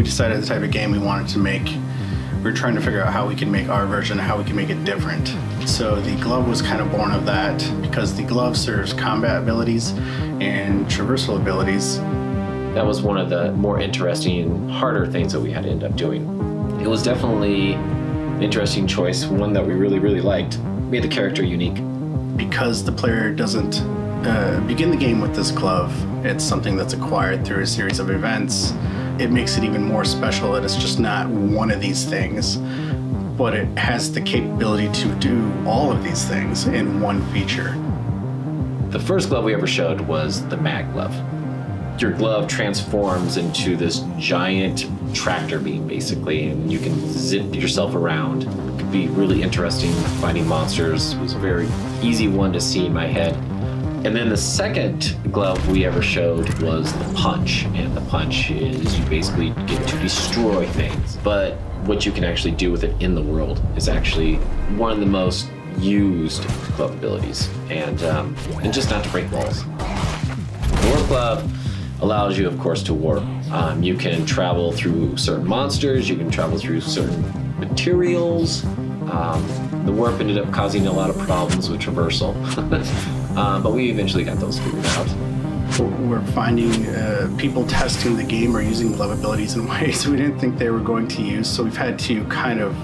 we decided the type of game we wanted to make, we were trying to figure out how we can make our version, how we can make it different. So the glove was kind of born of that, because the glove serves combat abilities and traversal abilities. That was one of the more interesting and harder things that we had to end up doing. It was definitely an interesting choice, one that we really, really liked. Made the character unique. Because the player doesn't begin the game with this glove, it's something that's acquired through a series of events. It makes it even more special that it's just not one of these things, but it has the capability to do all of these things in one feature. The first glove we ever showed was the mag glove. Your glove transforms into this giant tractor beam, basically, and you can zip yourself around. It could be really interesting fighting monsters. It was a very easy one to see in my head. And then the second glove we ever showed was the punch. And the punch is you basically get to destroy things. But what you can actually do with it in the world is actually one of the most used glove abilities. And just not to break walls. The warp glove allows you, of course, to warp. You can travel through certain monsters, you can travel through certain materials. The warp ended up causing a lot of problems with traversal, but we eventually got those figured out. We're finding people testing the game or using glove abilities in ways we didn't think they were going to use, so we've had to kind of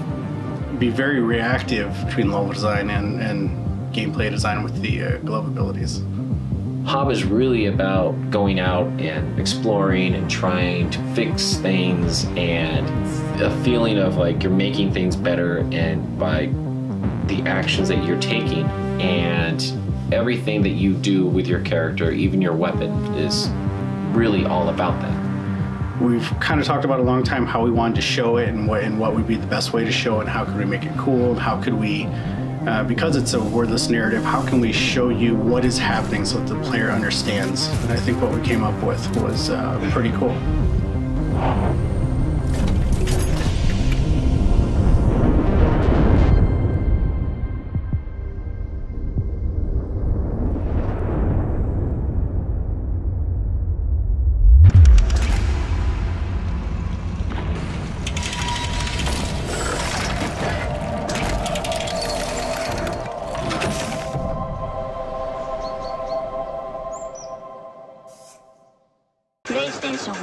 be very reactive between level design and gameplay design with the glove abilities. Hob is really about going out and exploring and trying to fix things, and a feeling of like you're making things better and by the actions that you're taking, and everything that you do with your character, even your weapon, is really all about that. We've kind of talked about a long time how we wanted to show it and what would be the best way to show it, and how could we make it cool, and how could we because it's a wordless narrative, how can we show you what is happening so that the player understands? And I think what we came up with was pretty cool. PlayStation